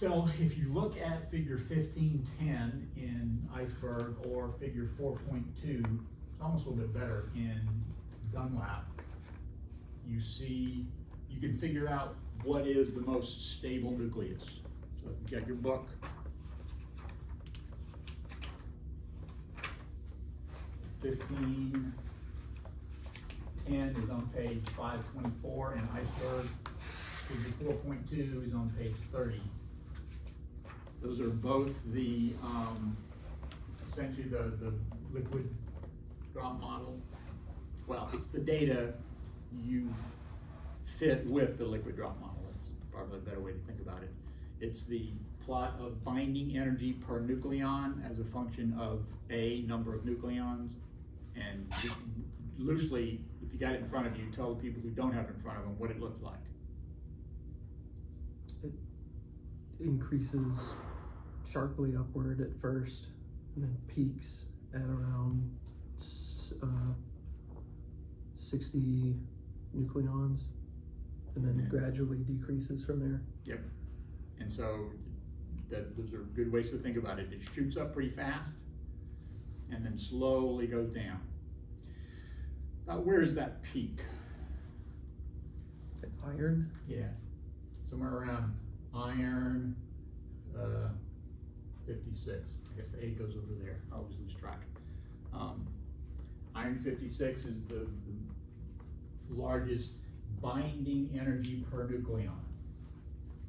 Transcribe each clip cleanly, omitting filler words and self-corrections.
So if you look at figure 1510 in Iceberg or figure 4.2, it's almost a little bit better in Dunlap, you see, you can figure out what is the most stable nucleus. So if you got your book, (1510) is on page 524 in Iceberg. Figure 4.2 is on page 30. Those are both the, essentially the liquid drop model. Well, it's the data you fit with the liquid drop model. That's probably a better way to think about it. It's the plot of binding energy per nucleon as a function of a number of nucleons. And loosely, if you got it in front of you, tell the people who don't have it in front of them what it looks like. It increases sharply upward at first, and then peaks at around 60 nucleons, and then gradually decreases from there. Yep. And so those are good ways to think about it. It shoots up pretty fast and then slowly goes down. Where is that peak? Iron? Yeah, somewhere around iron 56. I guess the 8 goes over there. I always lose track. Iron 56 is the largest binding energy per nucleon.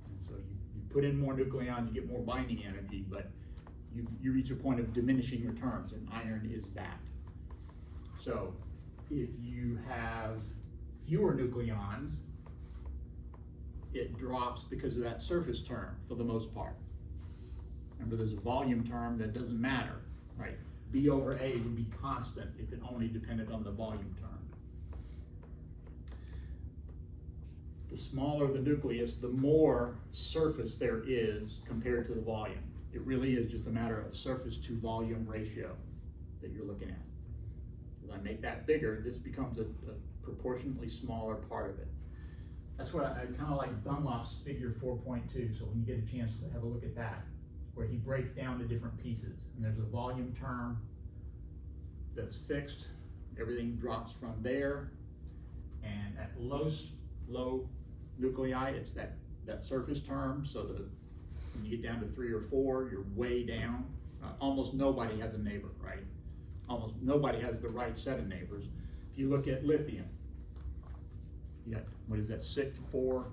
And so you put in more nucleons, you get more binding energy, but you reach a point of diminishing returns, and iron is that. So if you have fewer nucleons, it drops because of that surface term for the most part. Remember, there's a volume term that doesn't matter, right? B over A would be constant if it only depended on the volume term. The smaller the nucleus, the more surface there is compared to the volume. It really is just a matter of surface to volume ratio that you're looking at. As I make that bigger, this becomes a proportionately smaller part of it. That's what I kind of like Dunlop's figure 4.2, so when you get a chance to have a look at that, where he breaks down the different pieces. And there's a volume term that's fixed. Everything drops from there. And at low nuclei, it's that surface term, so when you get down to 3 or 4, you're way down. Almost nobody has a neighbor, right? Almost nobody has the right set of neighbors. If you look at lithium, you got, what is that, 6 to 4?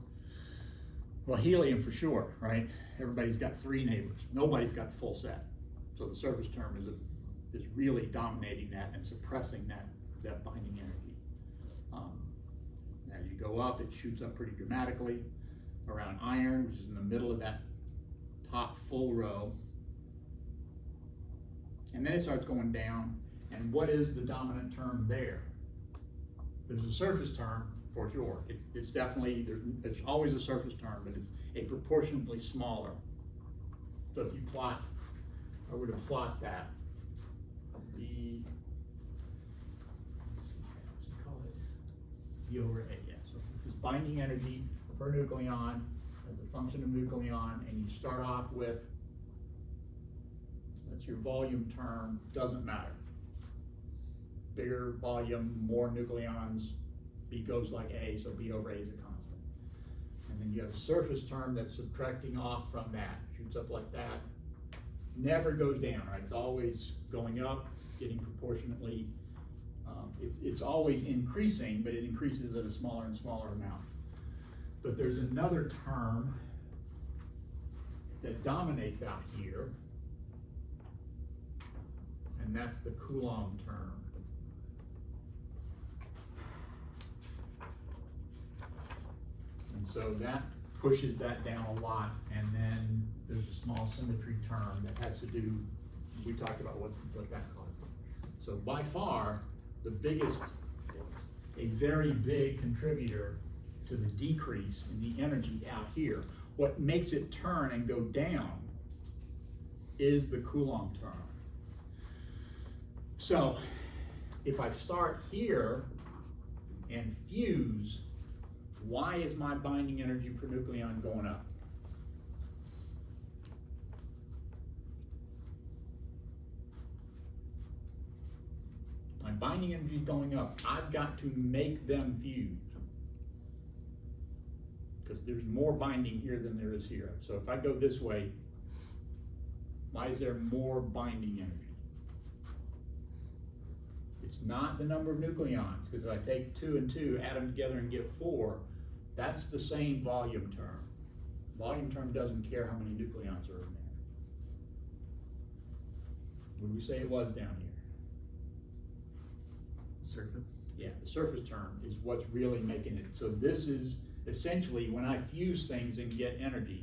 Well, helium for sure, right? Everybody's got 3 neighbors. Nobody's got the full set. So the surface term is really dominating that and suppressing that binding energy. As you go up, it shoots up pretty dramatically around iron, which is in the middle of that top full row. And then it starts going down. And what is the dominant term there? There's a surface term for sure. It's definitely, it's always a surface term, but it's a proportionately smaller. So if you plot, I were to plot that, B over A, yeah. So this is binding energy per nucleon as a function of nucleon, and you start off with, that's your volume term, doesn't matter. Bigger volume, more nucleons, B goes like A, so B over A is a constant. And then you have a surface term that's subtracting off from that, shoots up like that, never goes down, right? It's always going up, getting proportionately, it's always increasing, but it increases at a smaller and smaller amount. But there's another term that dominates out here, and that's the Coulomb term. And so that pushes that down a lot, and then there's a small symmetry term that has to do, we talked about what that causes. So by far, the biggest, a very big contributor to the decrease in the energy out here, what makes it turn and go down is the Coulomb term. So if I start here and fuse, why is my binding energy per nucleon going up? binding energy is going up, I've got to make them fuse. Because there's more binding here than there is here. So if I go this way, why is there more binding energy? It's not the number of nucleons, because if I take 2 and 2, add them together and get 4, that's the same volume term. Volume term doesn't care how many nucleons are in there. What do we say it was down here? Surface. Yeah, the surface term is what's really making it. So this is essentially when I fuse things and get energy,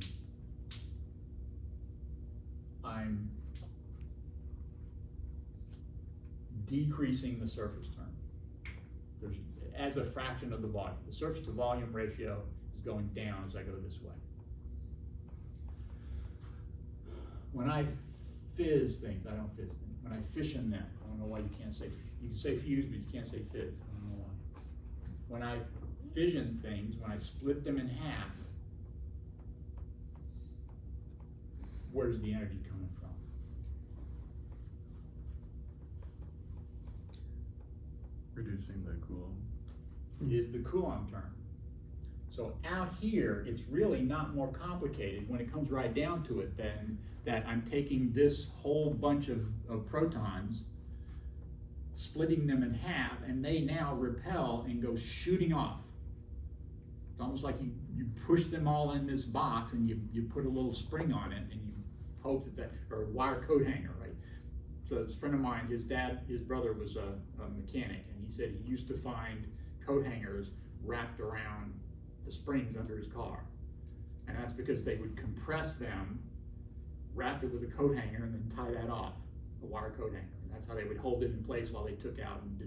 I'm decreasing the surface term. There's, as a fraction of the volume. The surface to volume ratio is going down as I go this way. When I fizz things, I don't fizz things. When I fission them, I don't know why you can't say, you can say fuse, but you can't say fizz. I don't know why. When I fission things, when I split them in half, where's the energy coming from? Reducing the Coulomb. It is the Coulomb term. So out here, it's really not more complicated when it comes right down to it than that I'm taking this whole bunch of protons, splitting them in half, and they now repel and go shooting off. It's almost like you push them all in this box and you put a little spring on it and you hope that, or a wire coat hanger, right? So this friend of mine, his brother was a mechanic, and he said he used to find coat hangers wrapped around the springs under his car. And that's because they would compress them, wrap it with a coat hanger, and then tie that off, a wire coat hanger. And that's how they would hold it in place while they took out and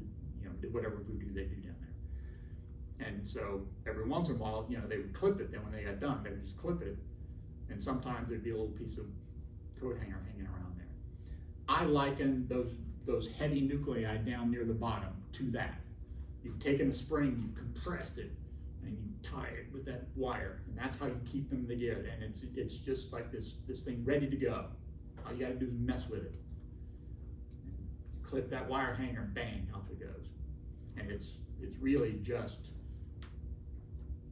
did whatever voodoo they do down there. And so every once in a while, they would clip it. Then when they got done, they would just clip it. And sometimes there'd be a little piece of coat hanger hanging around there. I liken those heavy nuclei down near the bottom to that. You've taken a spring, you've compressed it, and you tie it with that wire, and that's how you keep them together. And it's just like this thing ready to go. All you got to do is mess with it. Clip that wire hanger, bang, off it goes. And it's really just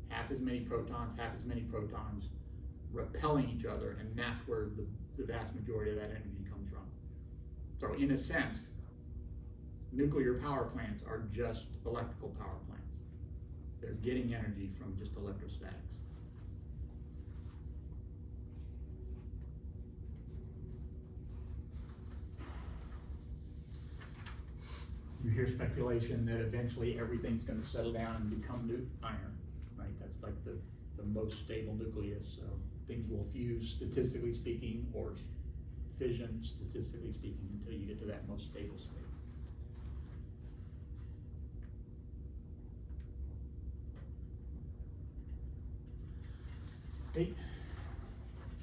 half as many protons repelling each other, and that's where the vast majority of that energy comes from. So in a sense, nuclear power plants are just electrical power plants. They're getting energy from just electrostatics. You hear speculation that eventually everything's going to settle down and become iron, right? That's like the most stable nucleus. So things will fuse, statistically speaking, or fission, statistically speaking, until you get to that most stable state. Hey.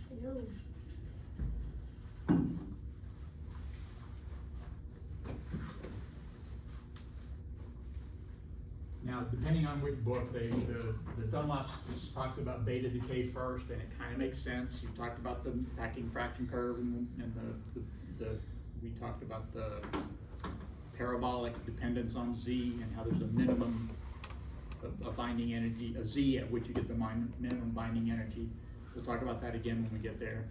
Hello. Now, depending on which book, the Dunlop talks about beta decay first, and it kind of makes sense. You talked about the packing fraction curve, and we talked about the parabolic dependence on Z, and how there's a minimum of binding energy, a Z at which you get the minimum binding energy. We'll talk about that again when we get there.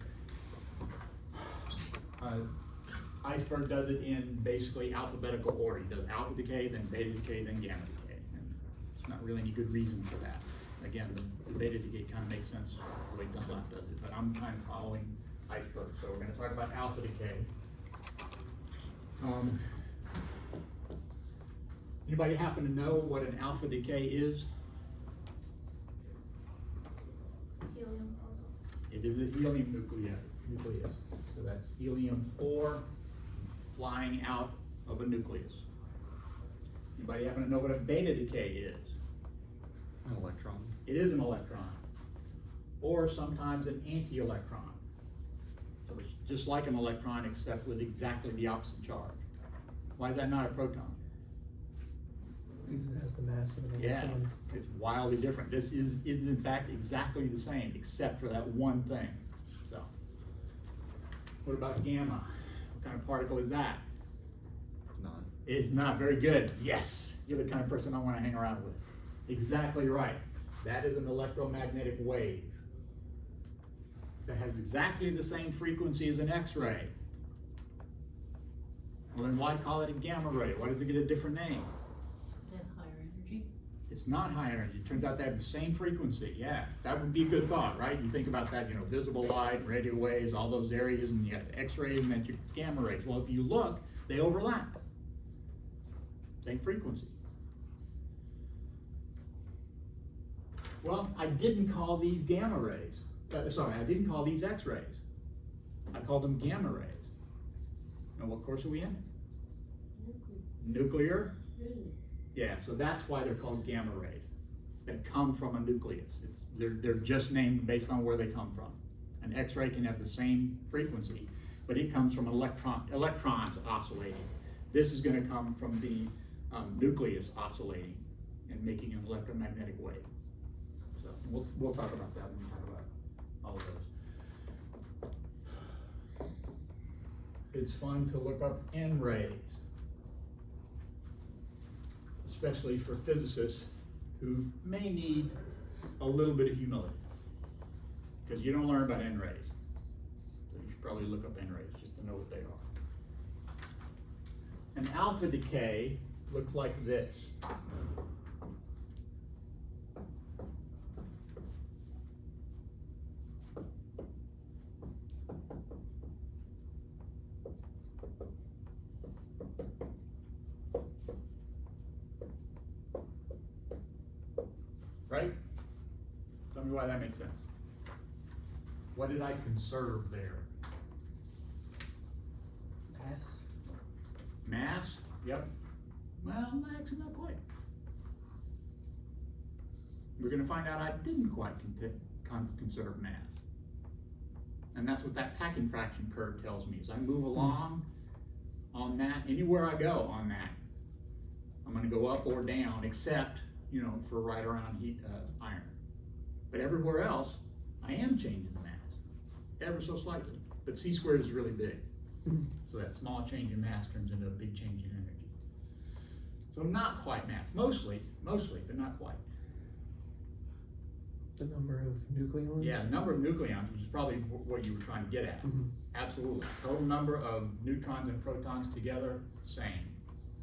Iceberg does it in basically alphabetical order. He does alpha decay, then beta decay, then gamma decay. And there's not really any good reason for that. Again, the beta decay kind of makes sense the way Dunlop does it, but I'm kind of following Iceberg. So we're going to talk about alpha decay. Anybody happen to know what an alpha decay is? Helium. It is a helium nucleus. So that's helium-4 flying out of a nucleus. Anybody happen to know what a beta decay is? An electron. It is an electron, or sometimes an anti-electron. So it's just like an electron, except with exactly the opposite charge. Why is that not a proton? Because it has the mass of an Yeah, electron. it's wildly different. This is in fact exactly the same, except for that one thing. So, what about gamma? What kind of particle is that? It's not. It's not very good. Yes, you're the kind of person I want to hang around with. Exactly right. That is an electromagnetic wave that has exactly the same frequency as an X-ray. Well, then why call it a gamma ray? Why does it get a different name? It has higher energy. It's not high energy. It turns out they have the same frequency. Yeah, that would be a good thought, right? You think about that, visible light, radio waves, all those areas, and you have X-rays and then your gamma rays. Well, if you look, they overlap. Same frequency. Well, I didn't call these gamma rays. I didn't call these X-rays. I called them gamma rays. Now, what course are we in? Nuclear? Yeah, so that's why they're called gamma rays. That come from a nucleus. They're just named based on where they come from. An X-ray can have the same frequency, but it comes from electrons oscillating. This is going to come from the nucleus oscillating and making an electromagnetic wave. So we'll talk about that when we talk about all of those. It's fun to look up N rays, especially for physicists who may need a little bit of humility, because you don't learn about N rays. So you should probably look up N rays just to know what they are. An alpha decay looks like this. Right? Tell me why that makes sense. What did I conserve there? Mass? Yep. Well, actually not quite. We're going to find out I didn't quite conserve mass. And that's what that packing fraction curve tells me. As I move along on that, anywhere I go on that, I'm going to go up or down, except, for right around iron. But everywhere else, I am changing the mass, ever so slightly. But C squared is really big. So that small change in mass turns into a big change in energy. So not quite mass, mostly, but not quite. The number of nucleons? Yeah, the number of nucleons, which is probably what you were trying to get at. Absolutely. Total number of neutrons and protons together, same.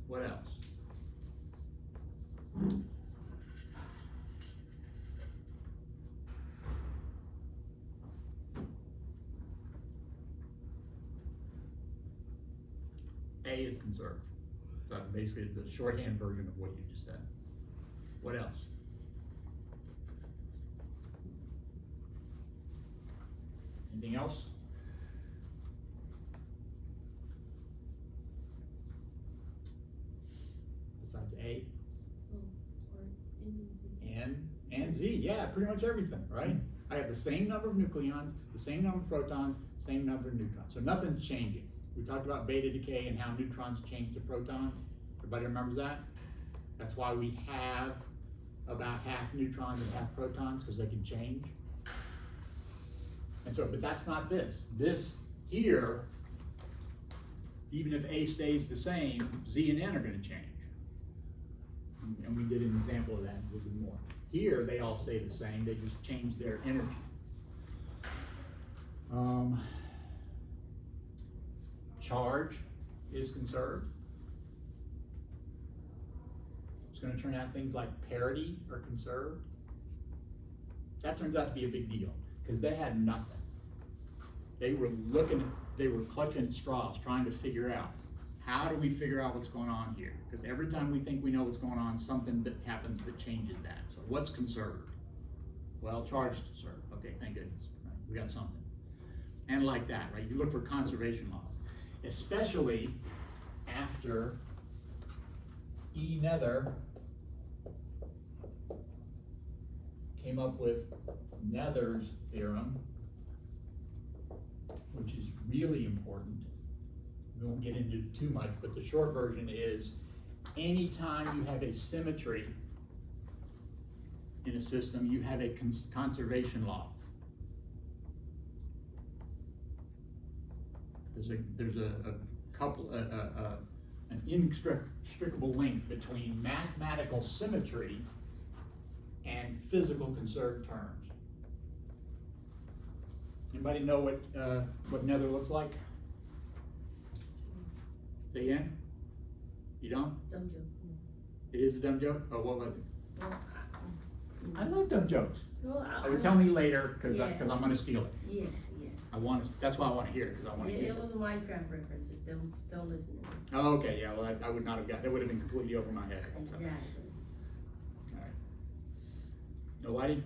What else? A is conserved. So basically the shorthand version of what you just said. What else? Anything else? Besides A? N and Z, yeah, pretty much everything, right? I have the same number of nucleons, the same number of protons, same number of neutrons. So nothing's changing. We talked about beta decay and how neutrons change to protons. Everybody remembers that? That's why we have about half neutrons and half protons, because they can change. And so, but that's not this. This here, even if A stays the same, Z and N are going to change. And we did an example of that a little bit more. Here, they all stay the same. They just change their energy. Charge is conserved. It's going to turn out things like parity are conserved. That turns out to be a big deal, because they had nothing. They were clutching at straws, trying to figure out, how do we figure out what's going on here? Because every time we think we know what's going on, something that happens that changes that. So what's conserved? Well, charge is conserved. Okay, thank goodness. Right? We got something. And like that, right? You look for conservation laws, especially after E. Nether came up with Nether's theorem, which is really important. We won't get into it too much, but the short version is, anytime you have a symmetry in a system, you have a conservation law. There's an inextricable link between mathematical symmetry and physical conserved terms. Anybody know what nether looks like? Say again? You don't? Dumb joke. It is a dumb joke? Oh, what was it? Well, I love dumb jokes. well, I would tell me later, cause Yeah. I'm gonna steal it. Yeah, yeah. That's why I wanna hear it, cause I wanna Yeah, hear it it. was a Minecraft reference, it's still listening. Oh, okay, yeah, well, I would not have got, that would have been completely over my head. So, Exactly. alright. Nobody?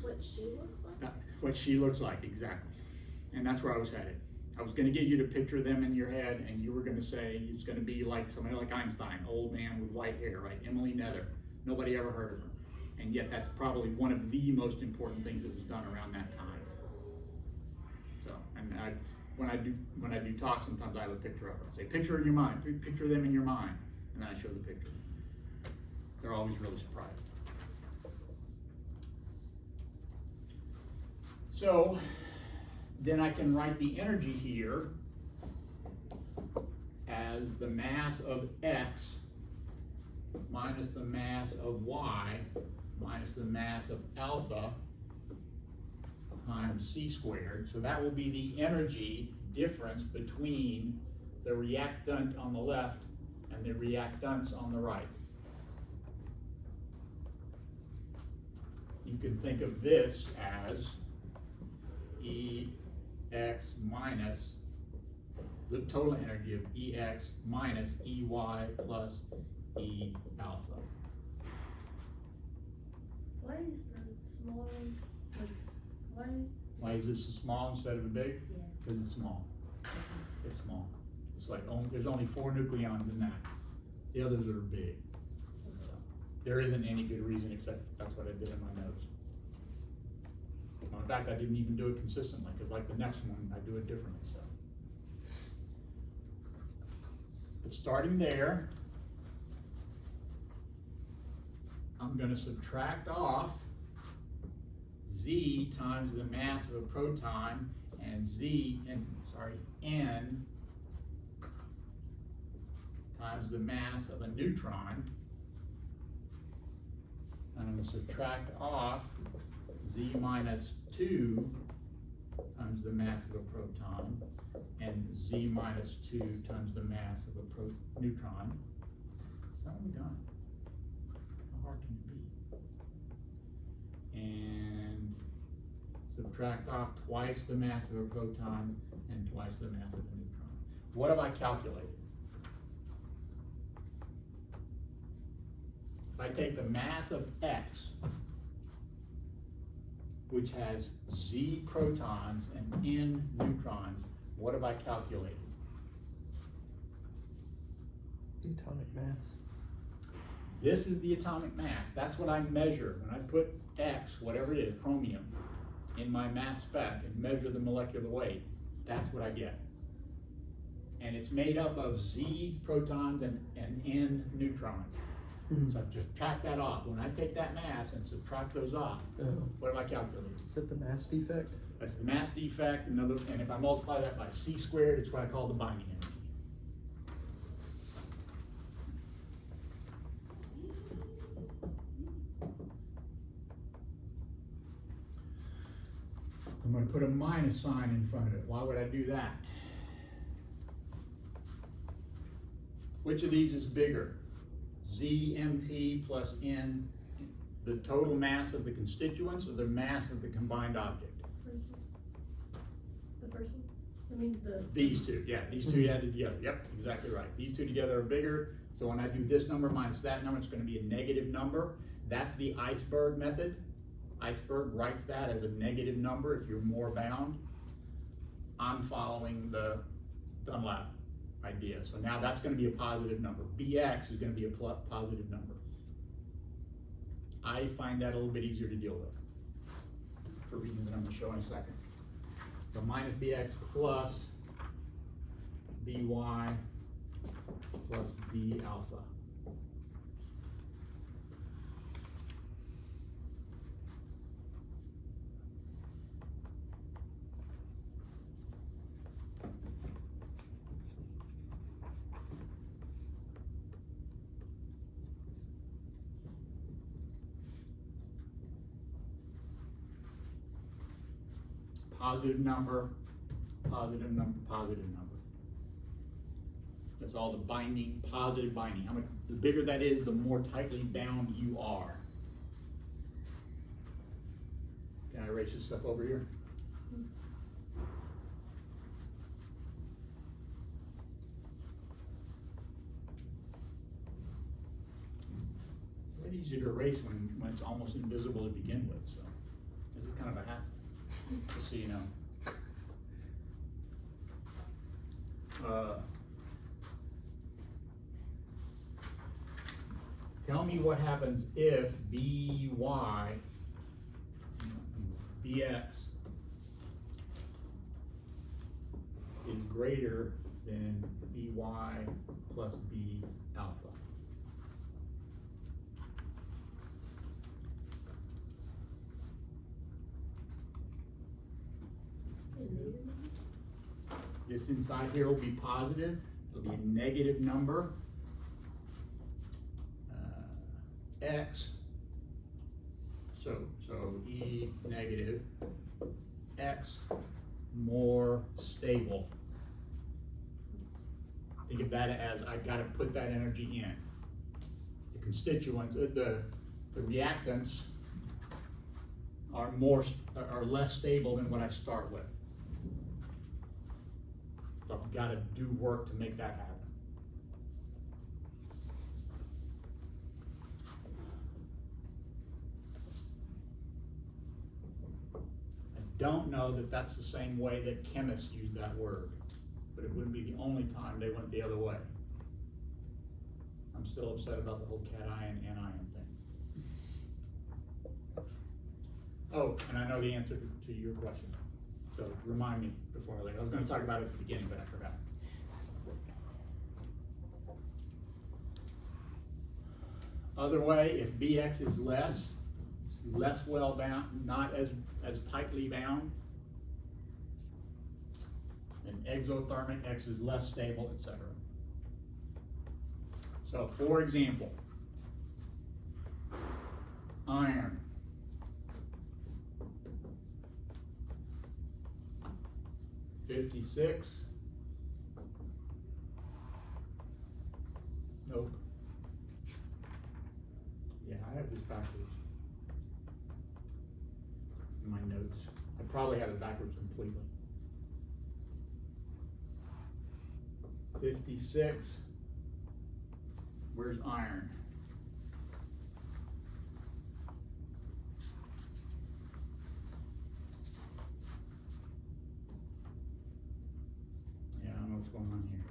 What she looks like? What she looks like, exactly. And that's where I was headed. I was gonna get you to picture them in your head, and you were gonna say, it's gonna be like somebody like Einstein, old man with white hair, right? Emily Nether. Nobody ever heard of her. And yet that's probably one of the most important things that was done around that time. So, and when I do talk, sometimes I have a picture of her. I say, picture in your mind, picture them in your mind. And then I show the picture. They're always really surprised. So, then I can write the energy here as the mass of X minus the mass of Y minus the mass of alpha times c squared. So that will be the energy difference between the reactant on the left and the reactants on the right. You can think of this as EX minus the total energy of EX minus EY plus E alpha. Why is the small ones, why? Why is this small instead of a big? Yeah. Because it's small. It's small. It's like there's only 4 nucleons in that. The others are big. So, there isn't any good reason except that's what I did in my notes. Well, in fact, I didn't even do it consistently because like the next one, I do it differently. So, but starting there, I'm going to subtract off Z times the mass of a proton and N times the mass of a neutron. And I'm going to subtract off Z minus 2 times the mass of a proton and Z minus 2 times the mass of a neutron. So we're done. How hard can it be? And subtract off twice the mass of a proton and twice the mass of a neutron. What have I calculated? If I take the mass of X, which has Z protons and N neutrons, what have I calculated? The atomic mass. This is the atomic mass. That's what I measure. When I put X, whatever it is, chromium, in my mass spec and measure the molecular weight, that's what I get. And it's made up of Z protons and N neutrons. So I just subtract that off. When I take that mass and subtract those off, what have I calculated? Is that the mass defect? That's the mass defect, and if I multiply that by c squared, it's what I call the binding energy. I'm going to put a minus sign in front of it. Why would I do that? Which of these is bigger? ZMP plus N, the total mass of the constituents, or the mass of the combined object? The first one? I mean, These two, yeah, these two added together. Yep, exactly right. These two together are bigger. So when I do this number minus that number, it's going to be a negative number. That's the iceberg method. Iceberg writes that as a negative number if you're more bound. I'm following the Dunlap idea. So now that's going to be a positive number. Bx is going to be a positive number. I find that a little bit easier to deal with for reasons that I'm going to show in a second. So minus Bx plus By plus B alpha. positive number, positive number, positive number. That's all the binding, positive binding. How much, the bigger that is, the more tightly bound you are. Can I erase this stuff over here? It's a lot easier to erase when it's almost invisible to begin with, so this is kind of a hassle, just so you know. Tell me what happens if Bx is greater than By plus B alpha. This inside here will be positive, it'll be a negative number. X, so E negative, X more stable. Think of that as I gotta put that energy in. The constituents, the reactants are less stable than what I start with. So I've gotta do work to make that happen. Don't know that that's the same way that chemists use that word, but it wouldn't be the only time they went the other way. I'm still upset about the whole cation, anion thing. Oh, and I know the answer to your question, so remind me before I leave. I was going to talk about it at the beginning, but I forgot. Other way, if Bx is less, it's less well bound, not as tightly bound. And exothermic, X is less stable, etc. So, for example, iron. $56. Nope. Yeah, I have this backwards in my notes. I probably have it backwards completely. 56. Where's iron? Yeah, I don't know what's going on here.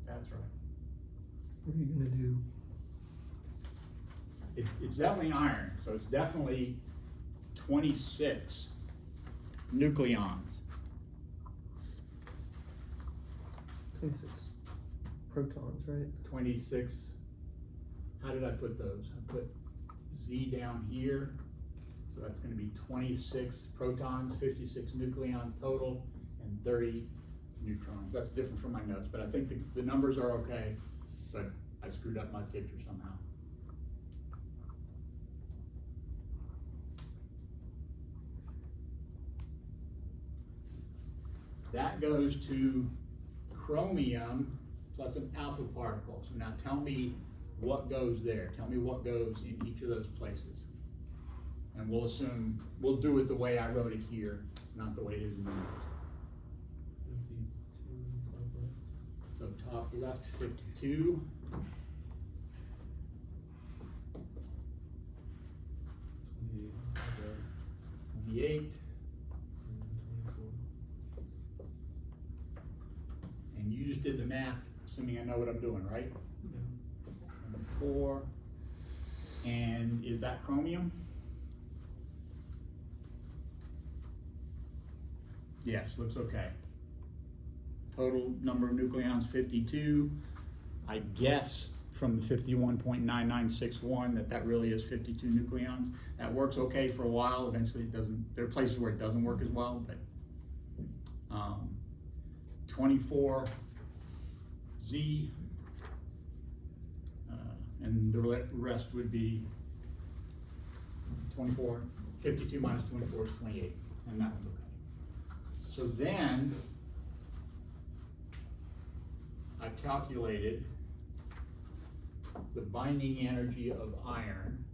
That's right. What are you gonna do? It's definitely iron, so it's definitely 26 nucleons. 26 protons, right? 26, how did I put those? I put Z down here, so that's gonna be 26 protons, 56 nucleons total, and 30 neutrons. That's different from my notes, but I think the numbers are okay, but I screwed up my picture somehow. That goes to chromium plus an alpha particle. So now tell me what goes there. Tell me what goes in each of those places. And we'll assume, we'll do it the way I wrote it here, not the way it is in the notes. 52, so top left, 52. 28. And you just did the math, assuming I know what I'm doing, right? Yeah. Number 4. And is that chromium? Yes, looks okay. Total number of nucleons, 52. I guess from the 51.9961 that really is 52 nucleons. That works okay for a while. Eventually it doesn't, there are places where it doesn't work as well, but 24 Z, and the rest would be 24, 52 minus 24 is 28, and that one's okay. So then, I calculated the binding energy of iron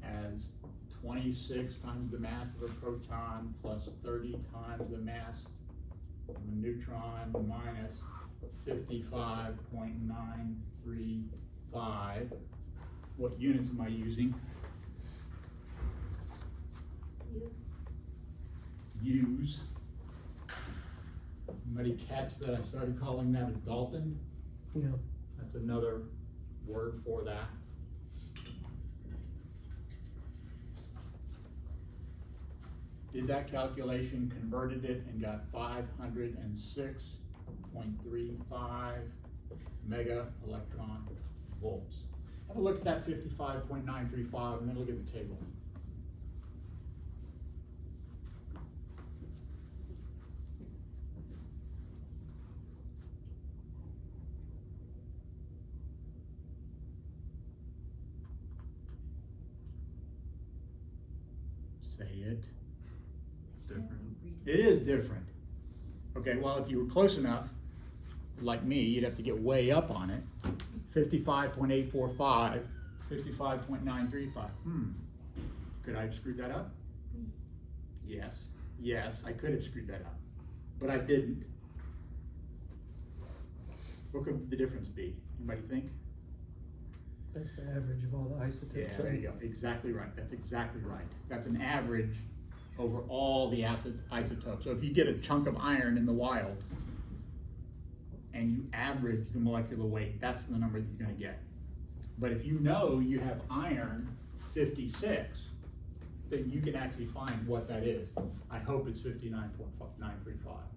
as 26 times the mass of a proton plus 30 times the mass of a neutron minus 55.935. What units am I using? U's. Anybody catch that I started calling that a Dalton? Yeah. That's another word for that. Did that calculation, converted it, and got 506.35 mega electron volts. Have a look at that 55.935 and then look at the table. Say it. It's different. It is different. Okay, well, if you were close enough, like me, you'd have to get way up on it. 55.845, 55.935. Could I have screwed that up? Yes, I could have screwed that up, but I didn't. What could the difference be? Anybody think? That's the average of all the isotopes. Yeah, there you go. Exactly right. That's exactly right. That's an average over all the isotopes. So if you get a chunk of iron in the wild and you average the molecular weight, that's the number that you're going to get. But if you know you have iron 56, then you can actually find what that is. I hope it's 59.935.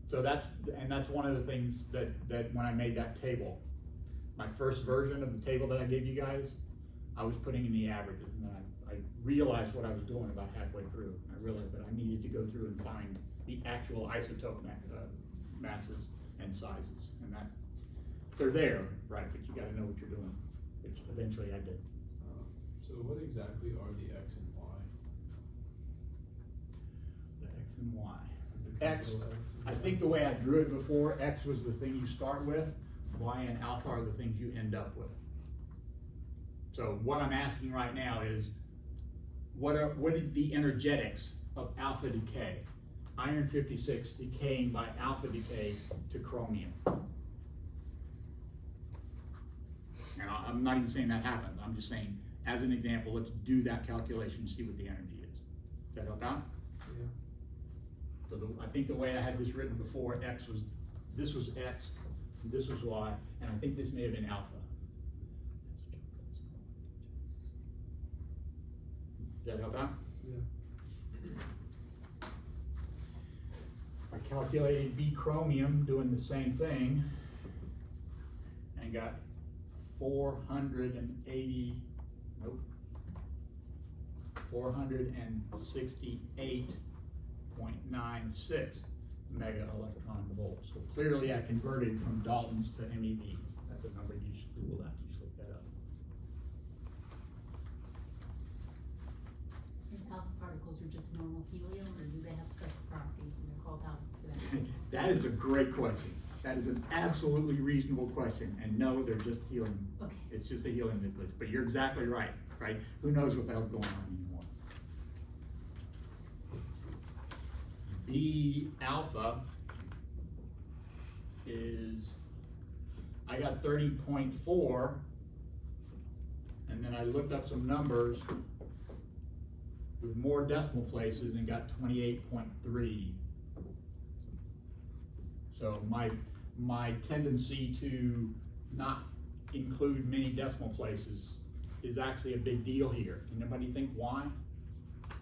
So that's one of the things that when I made that table, my first version of the table that I gave you guys, I was putting in the averages, and then I realized what I was doing about halfway through. I realized that I needed to go through and find the actual isotope masses and sizes, and that they're there, right? But you got to know what you're doing, which eventually I did. So what exactly are the X and Y? The X and Y. The X, capital X and I Y? think the way I drew it before, X was the thing you start with, Y and alpha are the things you end up with. So what I'm asking right now is, what is the energetics of alpha decay? Iron 56 decaying by alpha decay to chromium. And I'm not even saying that happens. I'm just saying, as an example, let's do that calculation and see what the energy is. Does that help out? Yeah. So I think the way I had this written before, this was X, and this was Y, and I think this may have been alpha. Does that help out? Yeah. I calculated B chromium doing the same thing and got 468.96 mega electron volts. So clearly I converted from Daltons to MeV. That's a number you should Google that. You should look that up. And alpha particles are just normal helium, or do they have special properties and they're called alpha for that? That is a great question. That is an absolutely reasonable question. And no, they're just helium. Okay. It's just a helium nucleus. But you're exactly right, right? Who knows what the hell's going on anymore? B alpha is, I got 30.4, and then I looked up some numbers with more decimal places and got 28.3. So my tendency to not include many decimal places is actually a big deal here. Can anybody think why? Because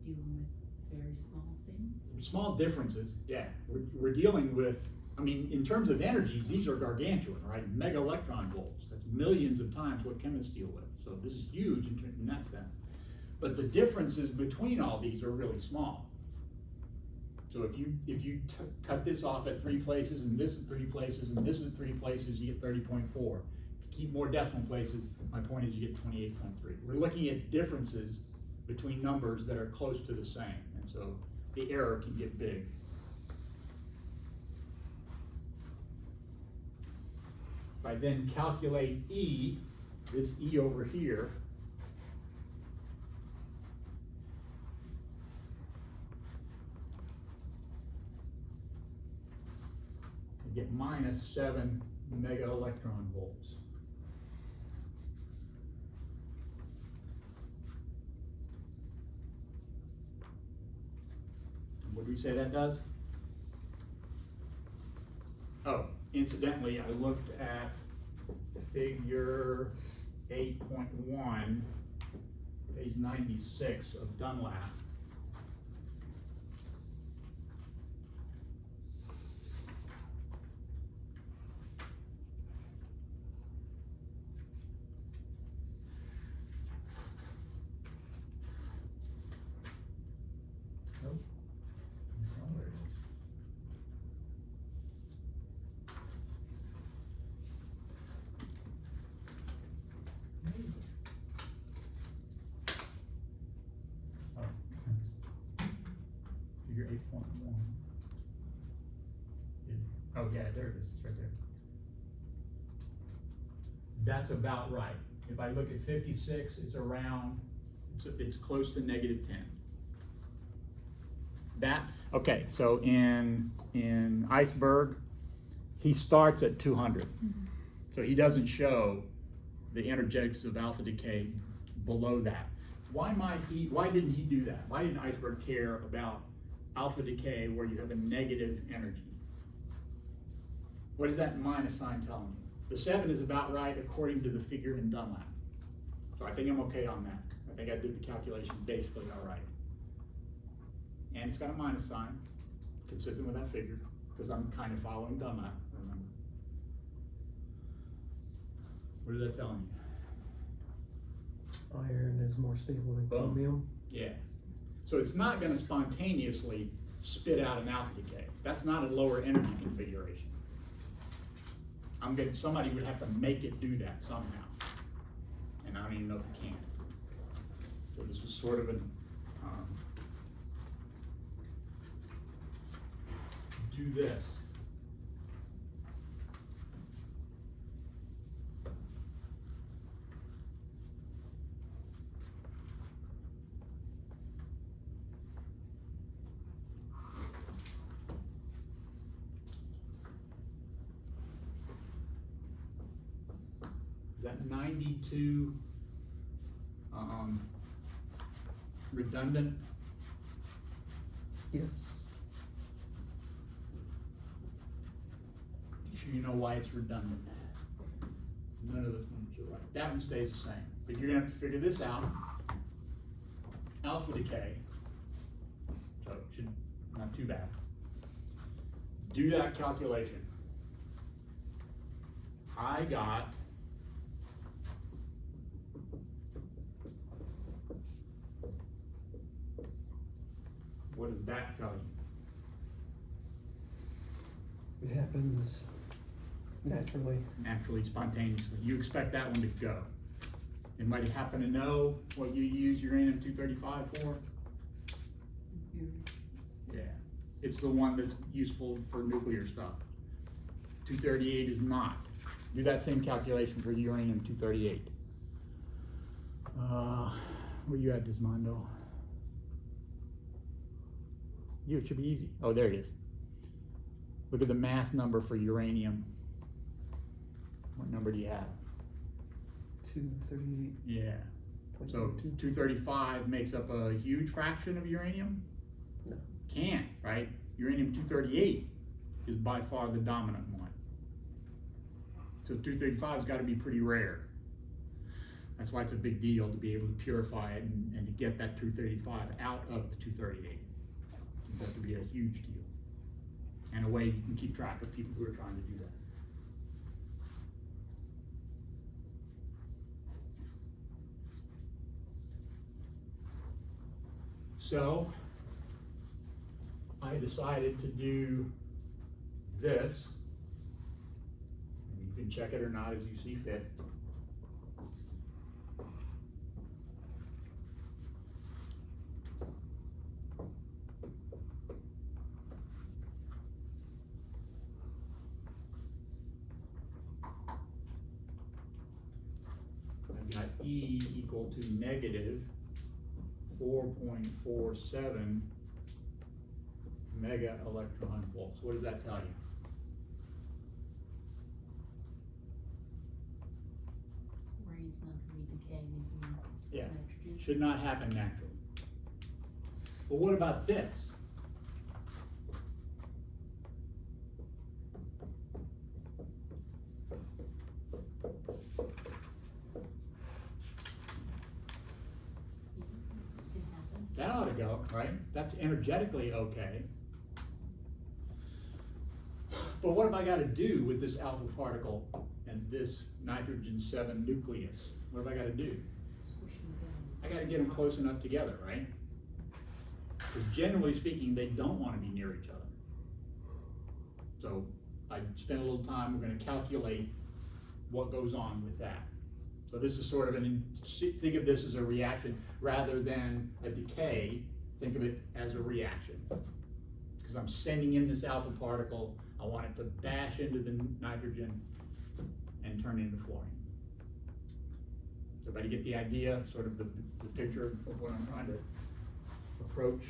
you're dealing with very small things. Small differences, yeah. We're dealing with, I mean, in terms of energies, these are gargantuan, right? Mega electron volts. That's millions of times what chemists deal with. So this is huge in that sense. But the differences between all these are really small. So if you cut this off at 3 places, and this at 3 places, and this at 3 places, you get 30.4. Keep more decimal places, my point is you get 28.3. We're looking at differences between numbers that are close to the same, and so the error can get big. If I then calculate E, this E over here, I get minus 7 mega electron volts. What do we say that does? Oh, incidentally, I looked at figure 8.1, page 96 of Dunlap. Nope. Oh, there it is. Oh. Figure 8.1. Oh yeah, there it is, it's right there. That's about right. If I look at 56, it's around, it's close to -10. That, okay, so in Iceberg, he starts at 200. So he doesn't show the energetics of alpha decay below that. Why didn't he do that? Why didn't Iceberg care about alpha decay where you have a negative energy? What is that minus sign telling you? The 7 is about right according to the figure in Dunlap. So I think I'm okay on that. I think I did the calculation basically all right. And it's got a minus sign, consistent with that figure, because I'm kind of following Dunlap, remember. What is that telling you? Iron is more stable than Boom. chromium. Yeah. So it's not going to spontaneously spit out an alpha decay. That's not a lower energy configuration. Somebody would have to make it do that somehow. And I don't even know if you can. So this was sort of an, do this. Is that 92 redundant? Yes. You sure you know why it's redundant? None of those ones are right. That one stays the same. But you're gonna have to figure this out. Alpha decay. So it should, not too bad. Do that calculation. I got what does that tell you? It happens naturally. Naturally, spontaneously. You expect that one to go. Anybody happen to know what you use uranium-235 for? Yeah, it's the one that's useful for nuclear stuff. 238 is not. Do that same calculation for uranium-238. Where you at, Desmondo? It should be easy. Oh, there it is. Look at the mass number for uranium. What number do you have? 238. Yeah. So 235 makes up a huge fraction of uranium? No. Can't, right? Uranium-238 is by far the dominant one. So 235's got to be pretty rare. That's why it's a big deal to be able to purify it and to get that 235 out of the 238. It's got to be a huge deal. And a way you can keep track of people who are trying to do that. So, I I decided to do this, and you can check it or not as you see fit. I've got E equal to negative 4.47 mega electron volts. What does that tell you? Urane's not gonna be decaying into Yeah, nitrogen. should not happen naturally. But what about this? Can happen. That ought to go, right? That's energetically okay. But what have I got to do with this alpha particle and this nitrogen 7 nucleus? What have I got to do? Squish them together. I got to get them close enough together, right? Because generally speaking, they don't want to be near each other. So I spent a little time, we're going to calculate what goes on with that. So this is sort of think of this as a reaction rather than a decay. Think of it as a reaction. Because I'm sending in this alpha particle, I want it to bash into the nitrogen and turn into fluorine. Everybody get the idea, sort of the picture of what I'm trying to approach?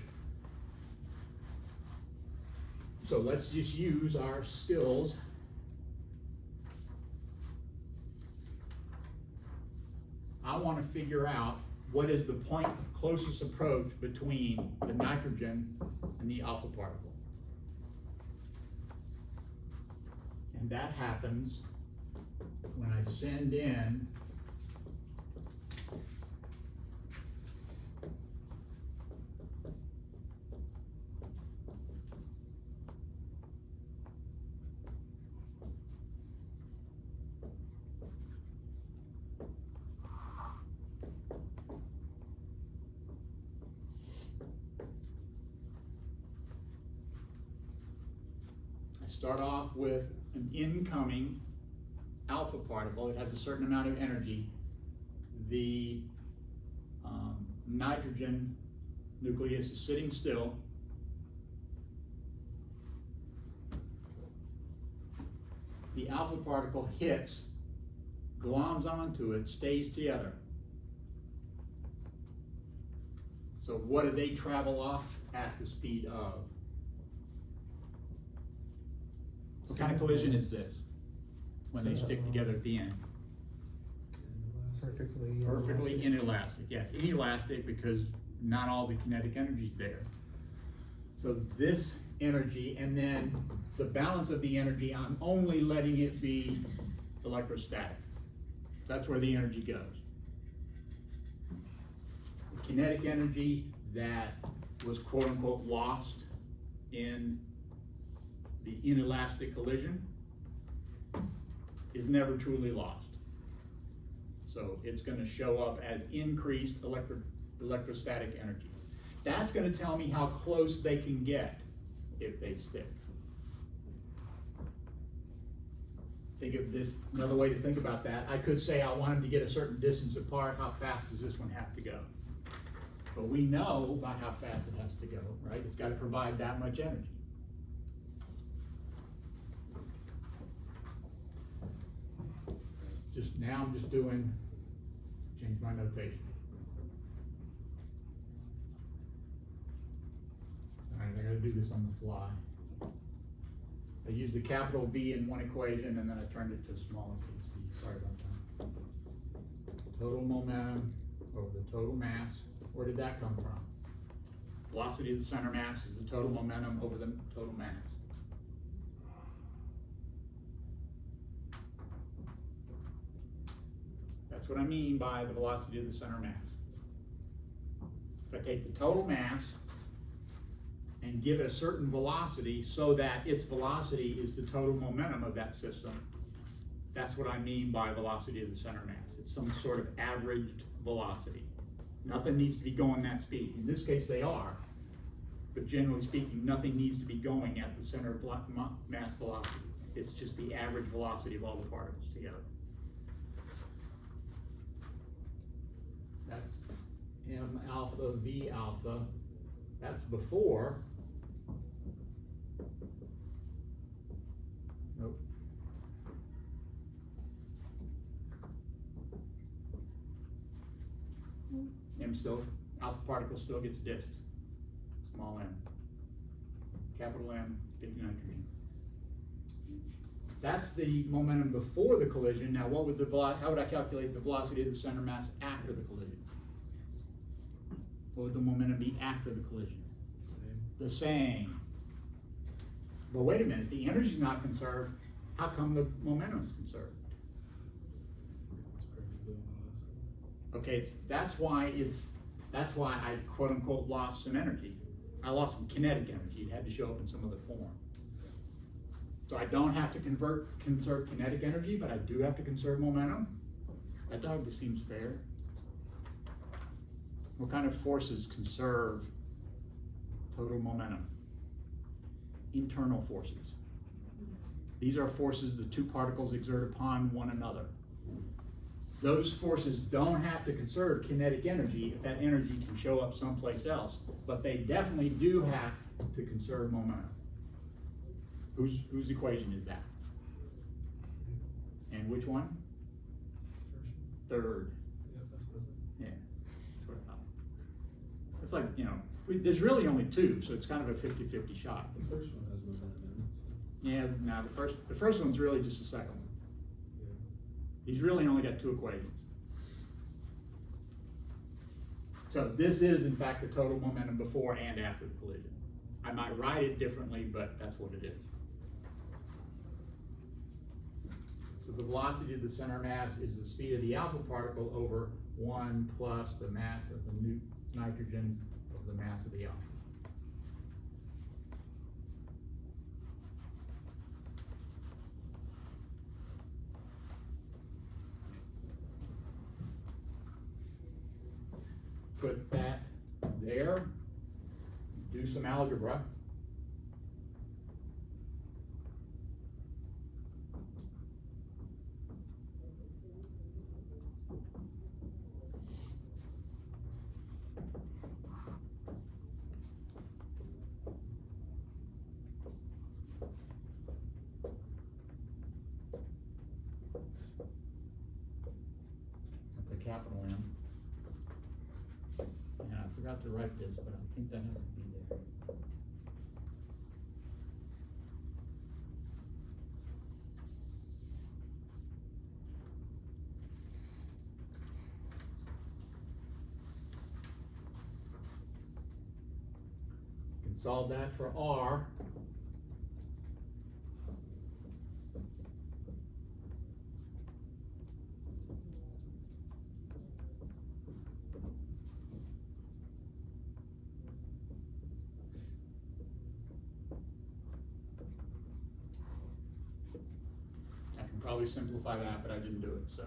So let's just use our skills. I want to figure out what is the point of closest approach between the nitrogen and the alpha particle. And that happens when I send in start off with an incoming alpha particle. It has a certain amount of energy. The nitrogen nucleus is sitting still. The alpha particle hits, gloms onto it, stays together. So what do they travel off at the speed of? What kind of collision is this when they stick together at the end? Perfectly inelastic. Yeah, it's inelastic because not all the kinetic energy is there. So this energy and then the balance of the energy, I'm only letting it be electrostatic. That's where the energy goes. The kinetic energy that was quote unquote lost in the inelastic collision is never truly lost. So it's going to show up as increased electrostatic energy. That's going to tell me how close they can get if they stick. Think of this, another way to think about that. I could say I want them to get a certain distance apart. How fast does this one have to go? But we know about how fast it has to go, right? It's got to provide that much energy. Just now I'm just doing, change my notation. All right, I gotta do this on the fly. I used the capital V in one equation and then I turned it to small case v. Sorry about that. Total momentum over the total mass. Where did that come from? Velocity of the center mass is the total momentum over the total mass. That's what I mean by the velocity of the center mass. If I take the total mass and give it a certain velocity so that its velocity is the total momentum of that system, that's what I mean by velocity of the center mass. It's some sort of averaged velocity. Nothing needs to be going that speed. In this case, they are. But generally speaking, nothing needs to be going at the center of mass velocity. It's just the average velocity of all the particles together. That's M alpha, V alpha. That's before. Nope. M still, alpha particle still gets dissed. Small m. Capital M, big nitrogen. That's the momentum before the collision. Now what would how would I calculate the velocity of the center mass after the collision? What would the momentum be after the collision? The same. But wait a minute, the energy is not conserved. How come the momentum is conserved? Okay, that's why I quote unquote lost some energy. I lost some kinetic energy. It had to show up in some other form. So I don't have to conserve kinetic energy, but I do have to conserve momentum. That dog just seems fair. What kind of forces conserve total momentum? Internal forces. These are forces the two particles exert upon one another. Those forces don't have to conserve kinetic energy if that energy can show up someplace else, but they definitely do have to conserve momentum. Whose equation is that? And which one? Third. Yeah, that's what I thought. It's like, you know, there's really only two, so it's kind of a 50-50 shot. The first one has momentum in it. Yeah, no, the first one's really just the second one. Yeah. He's really only got two equations. So this is, in fact, the total momentum before and after the collision. I might write it differently, but that's what it is. So the velocity of the center mass is the speed of the alpha particle over 1 plus the mass of the nitrogen of the mass of the alpha. Put that there, do some algebra. That's a capital M. And I forgot to write this, but I think that has to be there. You can solve that for R. Probably simplify that, but I didn't do it, so.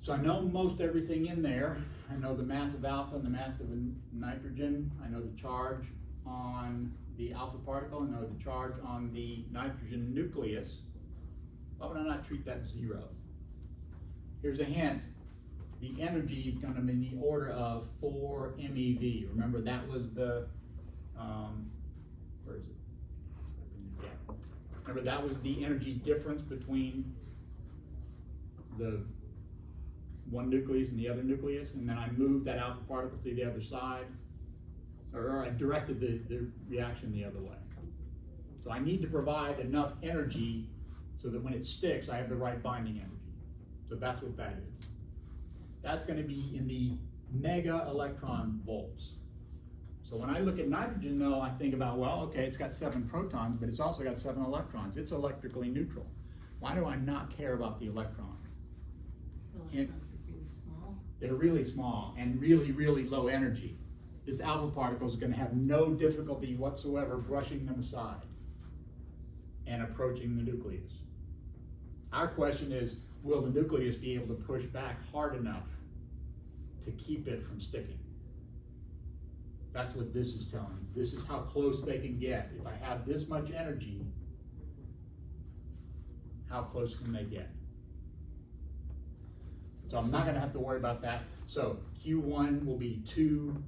So I know most everything in there. I know the mass of alpha and the mass of nitrogen. I know the charge on the alpha particle. I know the charge on the nitrogen nucleus. Why would I not treat that zero? Here's a hint. The energy is going to be in the order of 4 MeV. Remember that was the, where is it? Yeah. Remember that was the energy difference between the one nucleus and the other nucleus, and then I moved that alpha particle to the other side, or I directed the reaction the other way. So I need to provide enough energy so that when it sticks, I have the right binding energy. So that's what that is. That's going to be in the mega electron volts. So when I look at nitrogen, though, I think about, well, okay, it's got 7 protons, but it's also got 7 electrons. It's electrically neutral. Why do I not care about the electrons? The electrons are really small. They're really small and really, really low energy. This alpha particle is going to have no difficulty whatsoever brushing them aside and approaching the nucleus. Our question is, will the nucleus be able to push back hard enough to keep it from sticking? That's what this is telling me. This is how close they can get. If I have this much energy, how close can they get? So I'm not gonna have to worry about that. So Q1 will be 2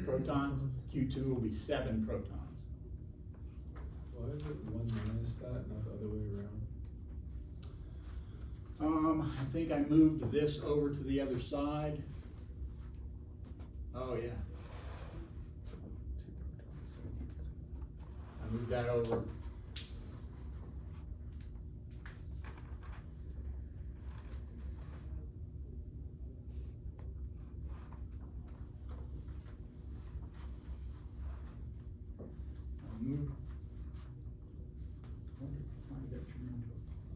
protons, Q2 will be 7 protons. Why is it 1 minus that, not the other way around? I think I moved this over to the other side. Oh yeah, I moved that over. Move. Why did that turn into a plus?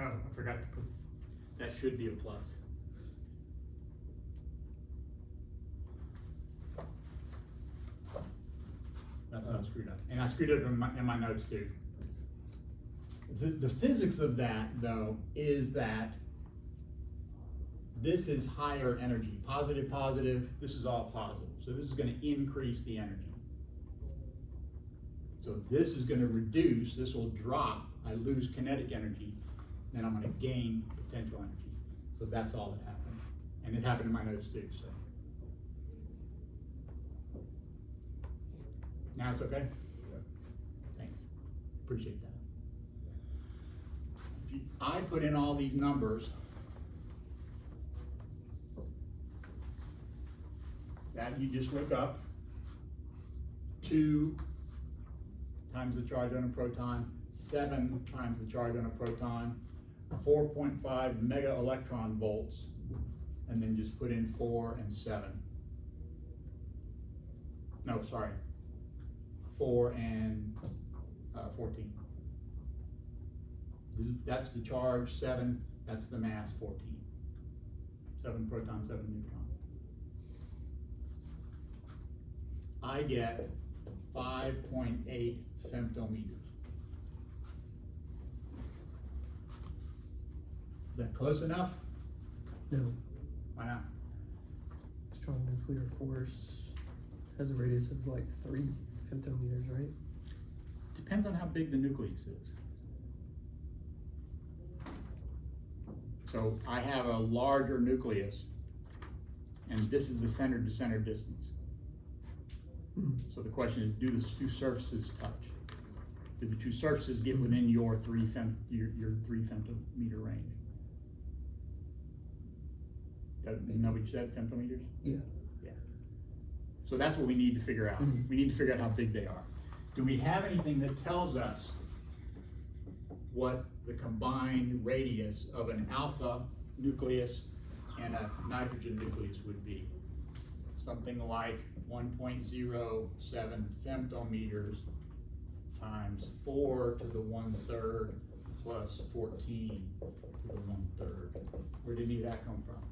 Oh, I forgot to put, that should be a plus. That's how I screwed up. And I screwed up in my notes too. The physics of that, though, is that this is higher energy. Positive, positive, this is all positive. So this is gonna increase the energy. So this is gonna reduce, this will drop, I lose kinetic energy, then I'm gonna gain potential energy. So that's all that happened. And it happened in my notes too, so. Now it's okay? Thanks, appreciate that. If I put in all these numbers, that you just look up, 2 times the charge on a proton, 7 times the charge on a proton, 4.5 mega electron volts, and then just put in 4 and 7. No, sorry, 4 and 14. That's the charge, 7, that's the mass, 14. 7 protons, 7 neutrons. I get 5.8 femtometers. Is that close enough? No, Why not? strong nuclear force has a radius of like 3 femtometers, right? Depends on how big the nucleus is. So I have a larger nucleus, and this is the center to center distance. So the question is, do the 2 surfaces touch? Do the 2 surfaces get within your 3 femtometer range? You know what you said, femtometers? Yeah. Yeah. So that's what we need to figure out. We need to figure out how big they are. Do we have anything that tells us what the combined radius of an alpha nucleus and a nitrogen nucleus would be? Something like 1.07 femtometers times 4 to the 1/3 plus 14 to the 1/3. Where did any of that come from?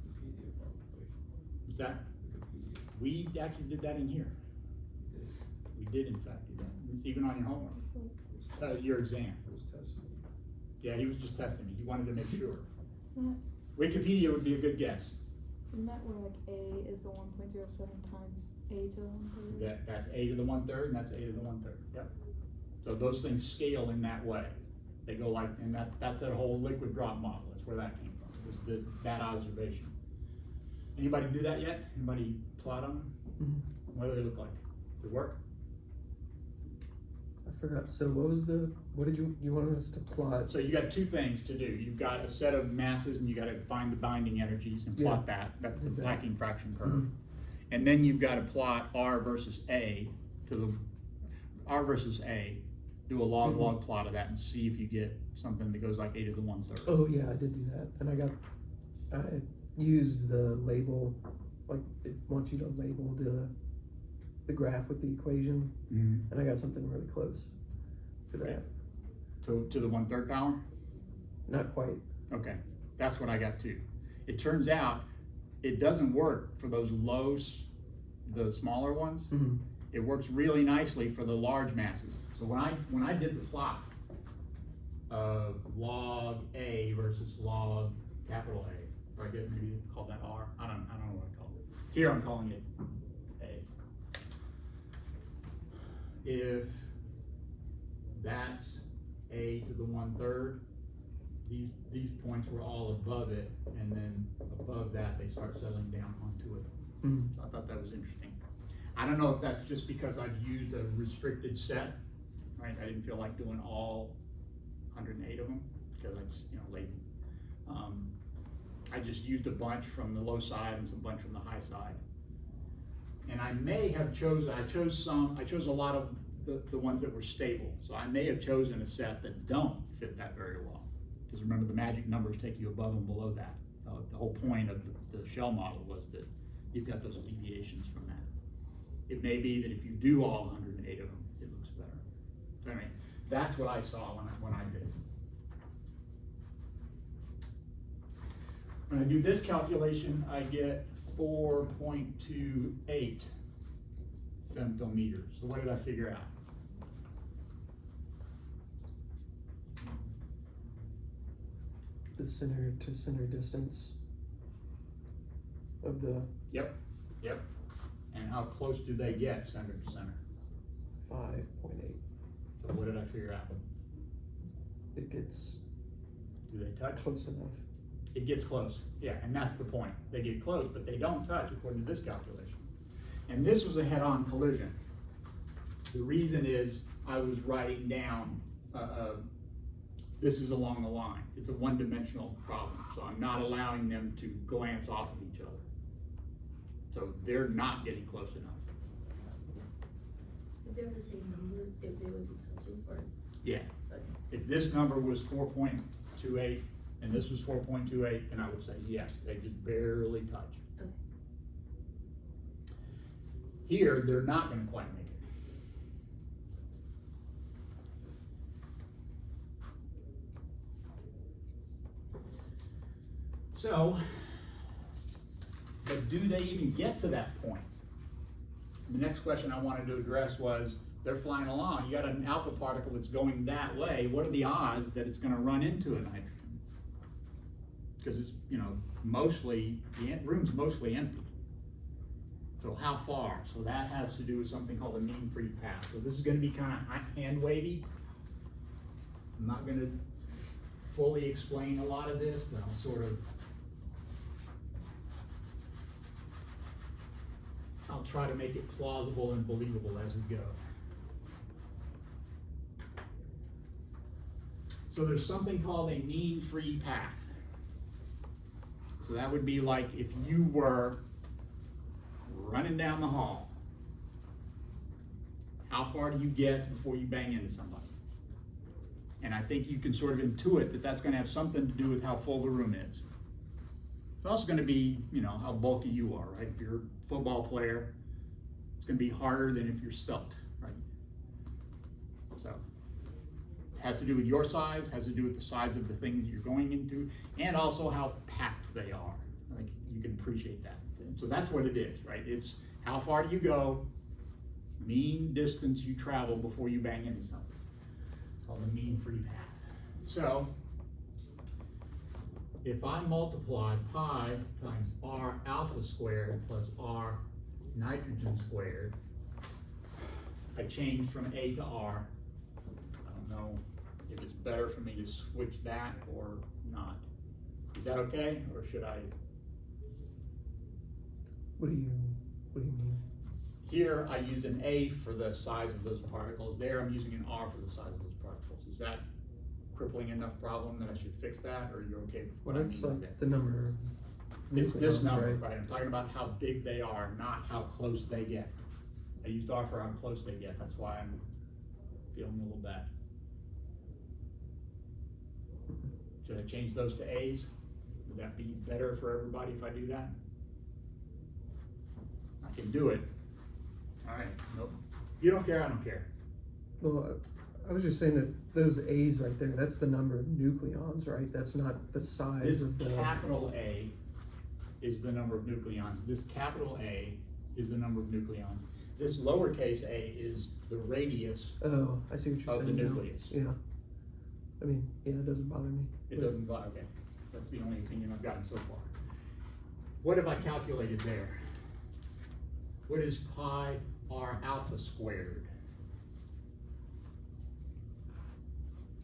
Wikipedia, probably. What's that? Wikipedia. We actually did that in here. We did in fact do that. It's even on your homework, your exam. It was testing. Yeah, he was just testing me. He wanted to make sure. That, Wikipedia would be a good guess. isn't that where like A is the 1.07 times A to the 1/3? That's A to the 1/3 and that's A to the 1/3. Yep. So those things scale in that way. They go like, and that's that whole liquid drop model. That's where that came from. It was that observation. Anybody do that yet? Anybody plot them? What do they look like? Did it work? I forgot. So what did you wanted us to plot? So you got 2 things to do. You've got a set of masses and you got to find the binding energies and plot that. That's the Did that. packing fraction curve. And then you've got to plot R versus A do a log plot of that and see if you get something that goes like A to the 1/3. Oh yeah, I did do that, and I used the label, like it wants you to label the graph with the equation, and I got something really close to that. To the 1/3 power? Not quite. Okay, that's what I got too. It turns out it doesn't work for those the smaller ones. Mm-hmm. It works really nicely for the large masses. So when I did the plot of log A versus log capital A, or I guess maybe call that R. I don't know what I called it. Here I'm calling it A. If that's A to the 1/3, these points were all above it, and then above that they start settling down onto it. Mm-hmm. So I thought that was interesting. I don't know if that's just because I've used a restricted set, right? I didn't feel like doing all 108 of them because I just, lazy. I just used a bunch from the low side and some bunch from the high side. And I may have I chose a lot of the ones that were stable. So I may have chosen a set that don't fit that very well. Because remember, the magic numbers take you above and below that. The whole point of the shell model was that you've got those deviations from that. It may be that if you do all 108 of them, it looks better. So anyway, that's what I saw when I did it. When I do this calculation, I get 4.28 femtometers. So what did I figure out? The center to center distance of the Yep. And how close do they get center to center? 5.8. So what did I figure out? It gets Do they touch? close enough. It gets close, yeah, and that's the point. They get close, but they don't touch according to this calculation. And this was a head-on collision. The reason is I was writing down, this is along the line. It's a one-dimensional problem, so I'm not allowing them to glance off of each other. So they're not getting close enough. Is there the same number if they would be touching or? Yeah. Okay. If this number was 4.28 and this was 4.28, then I would say yes, they just barely touch. Okay. Here, they're not gonna quite make it. So, but do they even get to that point? The next question I wanted to address was, they're flying along, you got an alpha particle that's going that way, what are the odds that it's gonna run into a nitrogen? Because it's, mostly, the room's mostly empty. So how far? So that has to do with something called a mean free path. So this is gonna be kind of hand wavy. I'm not gonna fully explain a lot of this, but I'll I'll try to make it plausible and believable as we go. So there's something called a mean free path. So that would be like if you were running down the hall. How far do you get before you bang into somebody? And I think you can sort of intuit that that's gonna have something to do with how full the room is. It's also gonna be, how bulky you are, right? If you're a football player, it's gonna be harder than if you're svelte, right? So, it has to do with your size, has to do with the size of the things you're going into, and also how packed they are. Like, you can appreciate that. So that's what it is, right? It's how far do you go, mean distance you travel before you bang into something. It's called the mean free path. So, if I multiply pi times R alpha squared plus R nitrogen squared, I changed from A to R. I don't know if it's better for me to switch that or not. Is that okay, or should I? What do you mean? Here I use an A for the size of those particles. There I'm using an R for the size of those particles. Is that crippling enough problem that I should fix that, or you're okay with what I That's mean by like that? the number. It's this nucleons, number, right? right? I'm talking about how big they are, not how close they get. I used R for how close they get. That's why I'm feeling a little bad. Should I change those to A's? Would that be better for everybody if I do that? I can do it. All right, nope. You don't care, I don't care. Well, I was just saying that those A's right there, that's the number of nucleons, right? That's not the size This of the. capital A is the number of nucleons. This capital A is the number of nucleons. This lowercase a is the radius Oh, I see what you're of the saying. now. nucleus. Yeah. I mean, yeah, it doesn't bother me. It doesn't, okay, that's the only opinion I've gotten so far. What have I calculated there? What is pi r alpha squared?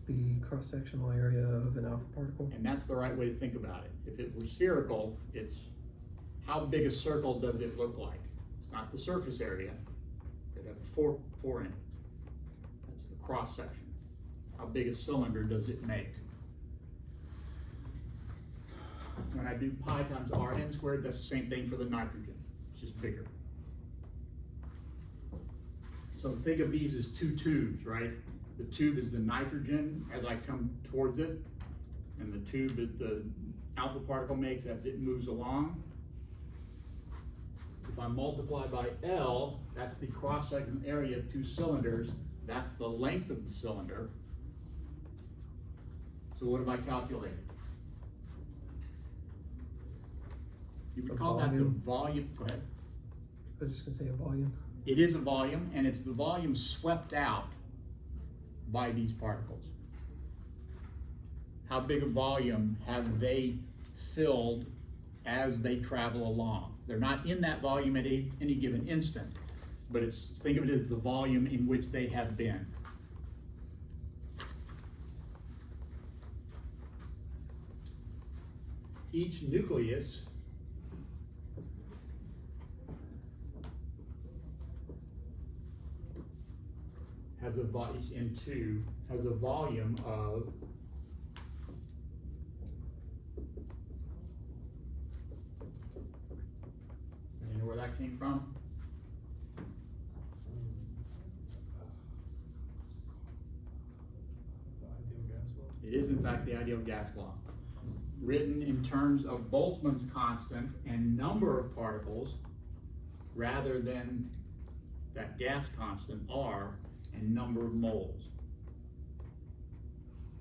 The cross-sectional area of an alpha particle. And that's the right way to think about it. If it were spherical, it's how big a circle does it look like? It's not the surface area. It has four in it. That's the cross section. How big a cylinder does it make? When I do pi times Rn squared, that's the same thing for the nitrogen. It's just bigger. So think of these as two tubes, right? The tube is the nitrogen as I come towards it, and the tube that the alpha particle makes as it moves along. If I multiply by L, that's the cross-section area of two cylinders. That's the length of the cylinder. So what have I calculated? You would A call that the volume. volume, go ahead. I was just gonna say a volume. It is a volume, and it's the volume swept out by these particles. How big a volume have they filled as they travel along? They're not in that volume at any given instant, but think of it as the volume in which they have been. Each nucleus has each N2 has a volume of you know where that came from? The ideal gas law? It is in fact the ideal gas law, written in terms of Boltzmann's constant and number of particles rather than that gas constant R and number of moles.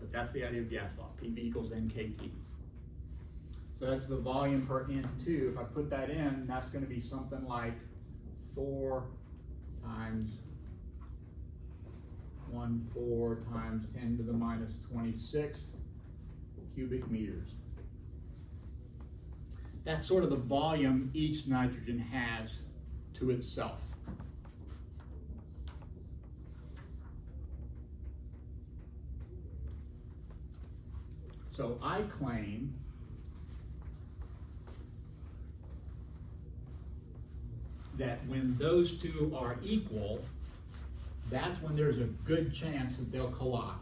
But that's the ideal gas law, PV equals NKT. So that's the volume per N2. If I put that in, that's going to be something like 4 times 4 times 10 to the minus 26 cubic meters. That's sort of the volume each nitrogen has to itself. So I claim that when those two are equal, that's when there's a good chance that they'll collide.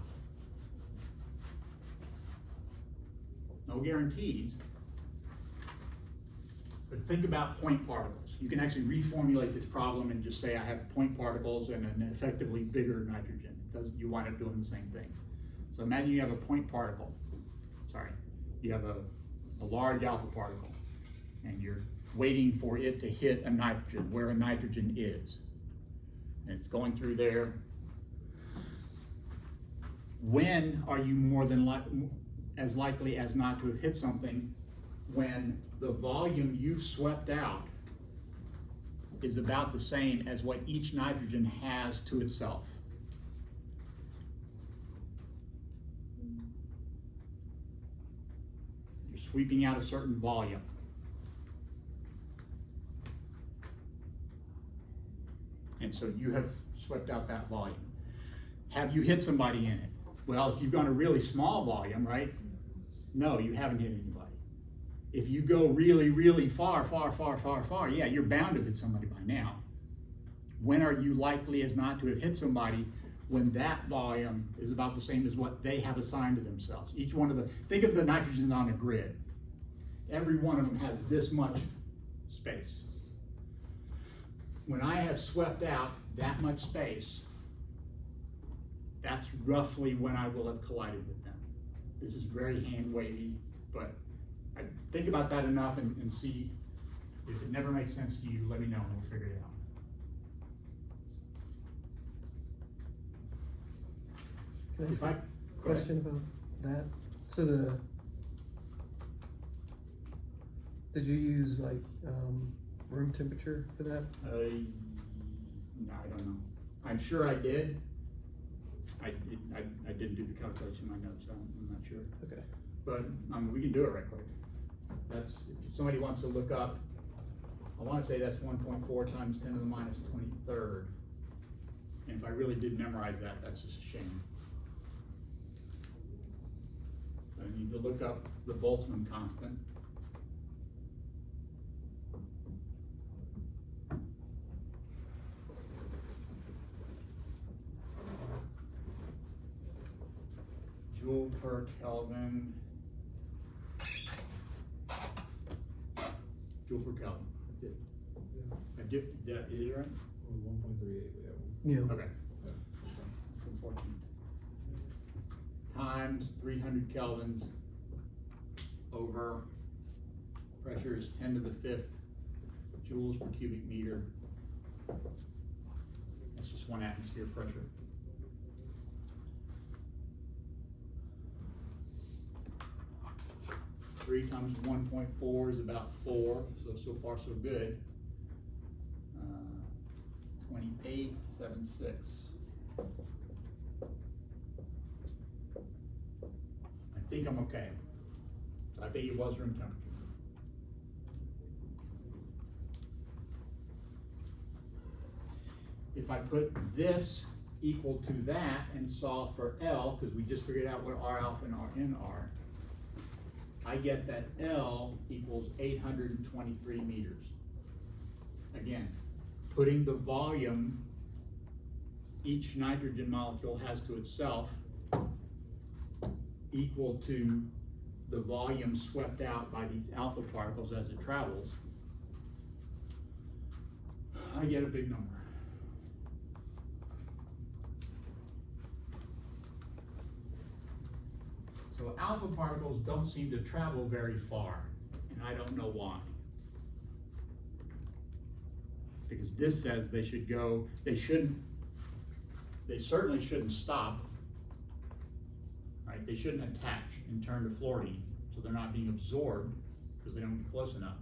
No guarantees, but think about point particles. You can actually reformulate this problem and just say I have point particles and an effectively bigger nitrogen. You wind up doing the same thing. So imagine you have a point particle. You have a large alpha particle, and you're waiting for it to hit a nitrogen, where a nitrogen is. And it's going through there. When are you more than as likely as not to have hit something? When the volume you've swept out is about the same as what each nitrogen has to itself. You're sweeping out a certain volume. And so you have swept out that volume. Have you hit somebody in it? Well, if you've gone a really small volume, right? No, you haven't hit anybody. If you go really, really far, yeah, you're bound to hit somebody by now. When are you likely as not to have hit somebody? When that volume is about the same as what they have assigned to themselves. Each one of the, think of the nitrogens on a grid. Every one of them has this much space. When I have swept out that much space, that's roughly when I will have collided with them. This is very hand-wavy, but I think about that enough and see if it never makes sense to you, let me know and we'll figure it out. Can I ask If I, a go ahead. question about that? So did you use like, room temperature for that? No, I don't know. I'm sure I did. I didn't do the calculation in my notes, so I'm not sure. Okay. But, we can do it right quick. That's, if somebody wants to look up, I wanna say that's 1.4 times 10 to the minus 23rd. And if I really did memorize that, that's just a shame. I need to look up the Boltzmann constant. Joule per Kelvin. Joule per Kelvin, that's it. Yeah, I did I, is it right? well, 1.38, Yeah. Okay. It's unfortunate. Times 300 kelvins over pressure is 10 to the 5th joules per cubic meter. That's just 1 atmosphere pressure. Three times 1.4 is about 4, so far so good. 28.76. I think I'm okay. I think it was room temperature. If I put this equal to that and solve for L, because we just figured out what R alpha and Rn are, I get that L equals 823 meters. Again, putting the volume each nitrogen molecule has to itself equal to the volume swept out by these alpha particles as it travels, I get a big number. So alpha particles don't seem to travel very far, and I don't know why. Because this says they should go, they certainly shouldn't stop, right? They shouldn't attach and turn to fluorine, so they're not being absorbed because they don't get close enough.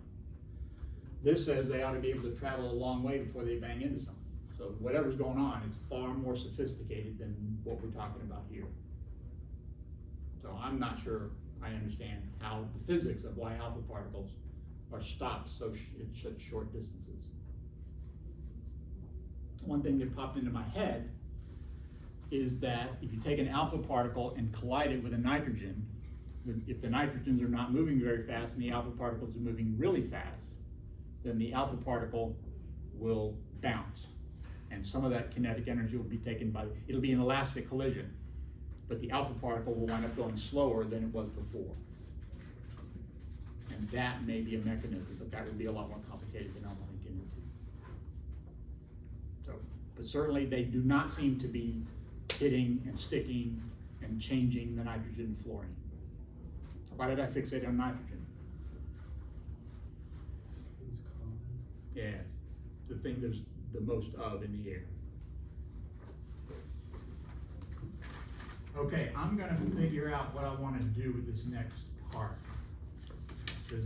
This says they ought to be able to travel a long way before they bang into something. So whatever's going on, it's far more sophisticated than what we're talking about here. So I'm not sure I understand how the physics of why alpha particles are stopped in such short distances. One thing that popped into my head is that if you take an alpha particle and collide it with a nitrogen, if the nitrogens are not moving very fast and the alpha particles are moving really fast, then the alpha particle will bounce. And some of that kinetic energy will be taken by, it'll be an elastic collision, but the alpha particle will wind up going slower than it was before. And that may be a mechanism, but that would be a lot more complicated than I want to get into. So, but certainly they do not seem to be hitting and sticking and changing the nitrogen and fluorine. Why did I fixate on nitrogen? It's common. Yeah, it's the thing there's the most of in the air. Okay, I'm gonna figure out what I wanna do with this next part. Because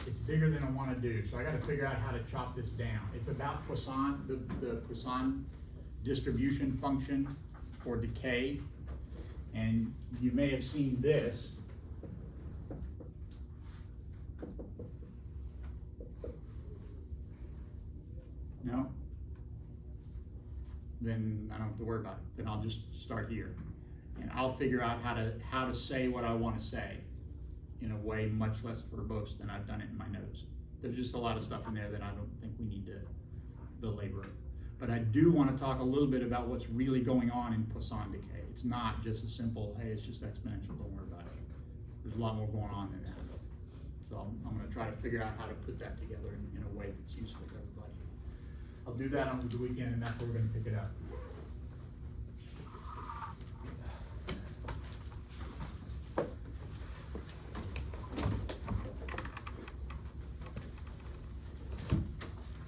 it's bigger than I wanna do, so I gotta figure out how to chop this down. It's about Poisson, the Poisson distribution function for decay. And you may have seen this. No? Then I don't have to worry about it. Then I'll just start here. And I'll figure out how to say what I want to say in a way much less verbose than I've done it in my notes. There's just a lot of stuff in there that I don't think we need to belabor. But I do want to talk a little bit about what's really going on in Poisson decay. It's not just a simple, hey, it's just exponential, don't worry about it. There's a lot more going on than that. So I'm going to try to figure out how to put that together in a way that's useful to everybody. I'll do that on the weekend, and that's where we're going to pick it up.